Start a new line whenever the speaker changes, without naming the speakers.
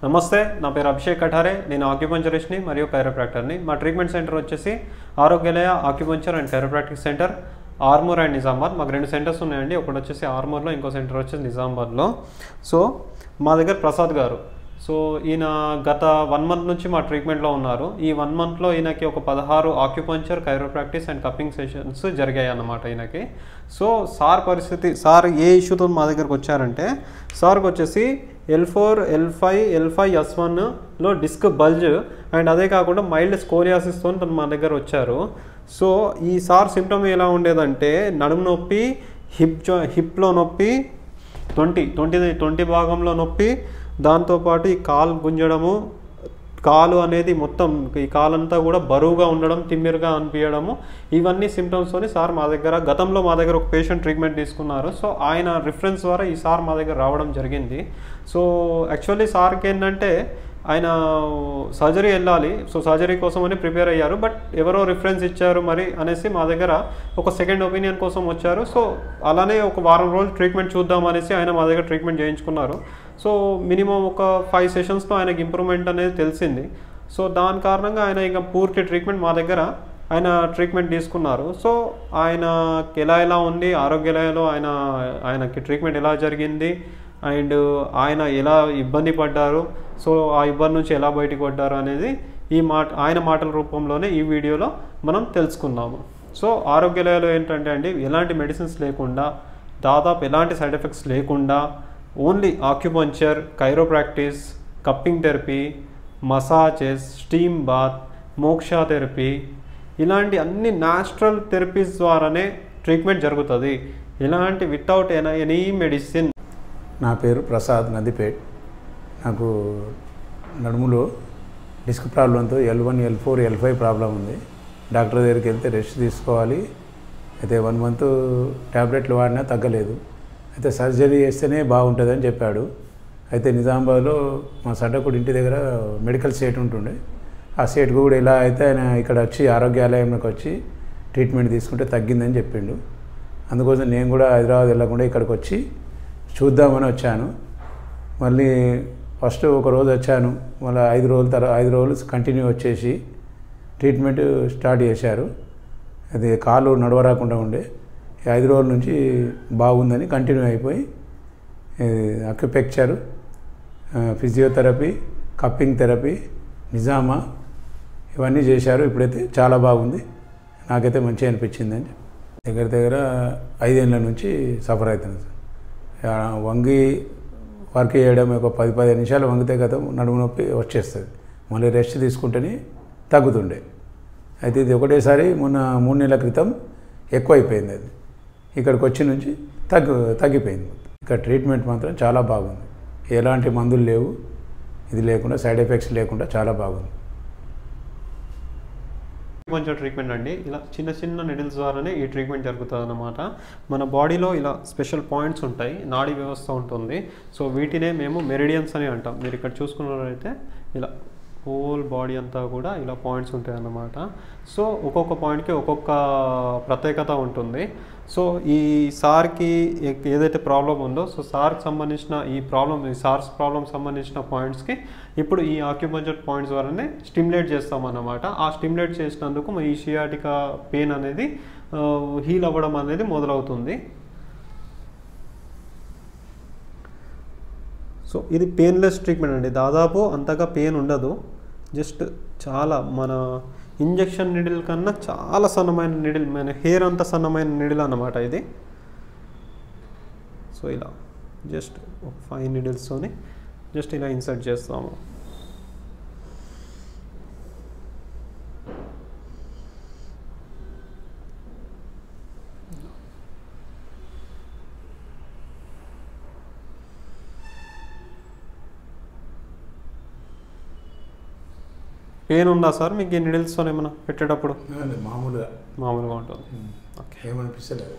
నమస్తే, నా పేరు అభిషేక్ కఠారే. నేను ఆక్యుపంచరిస్ట్ని మరియు కైరోప్రాక్టర్ని. మా ట్రీట్మెంట్ సెంటర్ వచ్చేసి Arogyalaya acupuncture and chiropractic centre, Armoor and Nizamabad. మాకు 2 సెంటర్స్ ఉన్నాయండి. ఒకటి వచ్చేసి ఆర్మూర్లో, ఇంకో సెంటర్ వచ్చేసి నిజామాబాద్లో. సో మా దగ్గర ప్రసాద్ గారు, సో ఈయన గత 1 మంత్ నుంచి మా ట్రీట్మెంట్లో ఉన్నారు. ఈ 1 మంత్లో ఈయనకి ఒక 16 ఆక్యుపంచర్, కైరోప్రాక్టిస్ అండ్ కప్పింగ్ సెషన్స్ జరిగాయి అన్నమాట ఈయనకి. సో సార్ ఏ ఇష్యూతో మా దగ్గరకు వచ్చారంటే, సార్కి వచ్చేసి L4, L5, L5S1లో disc bulge and అదే కాకుండా మైల్డ్ స్కోలియాసిస్తో తను మా దగ్గర వచ్చారు. సో ఈ సార్ సిమ్టమ్ ఎలా ఉండేదంటే, నడుము నొప్పి, హిప్లో నొప్పి, 20 భాగంలో నొప్పి, దాంతోపాటు ఈ కాలు గుంజడము, కాలు అనేది మొత్తం ఈ కాలంతా కూడా బరువుగా ఉండడం, తిమ్మిరుగా అనిపించడము, ఇవన్నీ సిమ్టమ్స్తోని సార్ గతంలో మా దగ్గర ఒక పేషెంట్ ట్రీట్మెంట్ తీసుకున్నారు. సో ఆయన రిఫరెన్స్ ద్వారా ఈ సార్ మా దగ్గర రావడం జరిగింది. సో యాక్చువల్లీ సార్కి ఏంటంటే ఆయన సర్జరీ వెళ్ళాలి, సో సర్జరీ కోసం అని ప్రిపేర్ అయ్యారు. బట్ ఎవరో రిఫరెన్స్ ఇచ్చారు మరి అనేసి మా దగ్గర ఒక సెకండ్ ఒపీనియన్ కోసం వచ్చారు. సో అలానే ఒక వారం రోజులు ట్రీట్మెంట్ చూద్దాం అనేసి ఆయన మా దగ్గర ట్రీట్మెంట్ చేయించుకున్నారు. సో మినిమం ఒక 5 సెషన్స్లో ఆయనకి ఇంప్రూవ్మెంట్ అనేది తెలిసింది. సో దాని కారణంగా ఆయన ఇక పూర్తి ట్రీట్మెంట్ మా దగ్గర ఆయన ట్రీట్మెంట్ తీసుకున్నారు. సో ఆయనకి ఎలా ఉంది, ఆరోగ్యలయలో ఆయనకి ట్రీట్మెంట్ ఎలా జరిగింది అండ్ ఆయన ఎలా ఇబ్బంది పడ్డారు, సో ఆ ఇబ్బంది నుంచి ఎలా బయటకు పడ్డారు అనేది ఆయన మాటల రూపంలోనే ఈ వీడియోలో మనం తెలుసుకుందాము. సో ఆరోగ్యలయలో ఏంటంటే అండి, ఎలాంటి మెడిసిన్స్ లేకుండా, దాదాపు ఎలాంటి సైడ్ ఎఫెక్ట్స్ లేకుండా, only acupuncture, chiropractic, cupping therapy, massages, steam bath, Moksha therapy, ఇలాంటి అన్ని న్యాచురల్ థెరపీస్ ద్వారానే ట్రీట్మెంట్ జరుగుతుంది. ఇలాంటి వితౌట్ ఎనీ మెడిసిన్.
నా పేరు ప్రసాద్, నందిపేట్. నాకు నడుములో డిస్క్ ప్రాబ్లంతో L1, L4, L5 ప్రాబ్లం ఉంది. డాక్టర్ దగ్గరికి వెళ్తే రెస్ట్ తీసుకోవాలి, అయితే 1 మంత్ ట్యాబ్లెట్లు వాడినా తగ్గలేదు. అయితే సర్జరీ చేస్తేనే బాగుంటుందని చెప్పాడు. అయితే నిజామాబాద్లో మా సడ్డకుడి ఇంటి దగ్గర మెడికల్ సెట్ ఉంటుండే, ఆ సెట్కు కూడా ఇలా అయితే ఆయన ఇక్కడ వచ్చి ఆరోగ్యాలయంలోకి వచ్చి ట్రీట్మెంట్ తీసుకుంటే తగ్గిందని చెప్పిండు. అందుకోసం నేను కూడా హైదరాబాద్ వెళ్ళకుండా ఇక్కడికి వచ్చి చూద్దామని వచ్చాను. మళ్ళీ ఫస్ట్ ఒక రోజు వచ్చాను, మళ్ళీ 5 రోజులు కంటిన్యూ వచ్చేసి ట్రీట్మెంట్ స్టార్ట్ చేశారు. అది కాలు నడవరాకుండా ఉండే 5 రోజుల నుంచి బాగుందని కంటిన్యూ అయిపోయి అక్యుపెక్చర్, ఫిజియోథెరపీ, కప్పింగ్ థెరపీ, నిజామా ఇవన్నీ చేశారు. ఇప్పుడైతే చాలా బాగుంది, నాకైతే మంచిగా అనిపించిందని. దగ్గర 5 ఏళ్ళ నుంచి సఫర్ అవుతున్నాను సార్. వంగి వర్క్ చేయడం ఒక 10-15 నిమిషాలు వంగితే కదా నడుము నొప్పి వచ్చేస్తుంది, మళ్ళీ రెస్ట్ తీసుకుంటేనే తగ్గుతుండే. అయితే ఇది ఒకటేసారి మొన్న 3 నెలల క్రితం ఎక్కువైపోయింది. అది ఇక్కడికి వచ్చి నుంచి తగ్గిపోయింది. ఇక్కడ ట్రీట్మెంట్ మాత్రం చాలా బాగుంది, ఎలాంటి మందులు లేవు, ఇది లేకుండా సైడ్ ఎఫెక్ట్స్ లేకుండా చాలా బాగుంది.
కొంచెం ట్రీట్మెంట్ అండి, ఇలా చిన్న నిడిల్స్ ద్వారానే ఈ ట్రీట్మెంట్ జరుగుతుంది అన్నమాట. మన బాడీలో ఇలా స్పెషల్ పాయింట్స్ ఉంటాయి, నాడీ వ్యవస్థ ఉంటుంది. సో వీటినే మేము మెరిడియన్స్ అని అంటాం. మీరు ఇక్కడ చూసుకున్నట్లయితే ఇలా హోల్ బాడీ అంతా కూడా ఇలా పాయింట్స్ ఉంటాయి అన్నమాట. సో ఒక్కొక్క పాయింట్కి ఒక్కొక్క ప్రత్యేకత ఉంటుంది. సో ఈ సార్కి ఏదైతే ప్రాబ్లం ఉందో, సో సార్కి సంబంధించిన ఈ సార్స్ ప్రాబ్లం సంబంధించిన పాయింట్స్కి ఇప్పుడు ఈ ఆక్యుపంచర్ పాయింట్స్ ద్వారానే స్టిమ్యులేట్ చేస్తామన్నమాట. ఆ స్టిమ్యులేట్ చేసినందుకు ఈ షియాటికా పెయిన్ అనేది హీల్ అవ్వడం అనేది మొదలవుతుంది. సో ఇది పెయిన్లెస్ ట్రీట్మెంట్ అండి, దాదాపు అంతగా పెయిన్ ఉండదు. జస్ట్ చాలా మన ఇంజెక్షన్ నిడిల్ కన్నా చాలా సన్నమైన నిడిల్, మన హెయిర్ అంత సన్నమైన నిడిల్ అన్నమాట ఇది. సో ఇలా జస్ట్ 5 నిడిల్స్తోని జస్ట్ ఇలా ఇన్సర్ట్ చేస్తాము. పెయిన్ ఉందా సార్ మీకు ఈ నిడిల్స్తో ఏమైనా పెట్టేటప్పుడు?
మామూలుగా
ఉంటుంది. ఓకే,
ఏమనిపిస్తలేదు.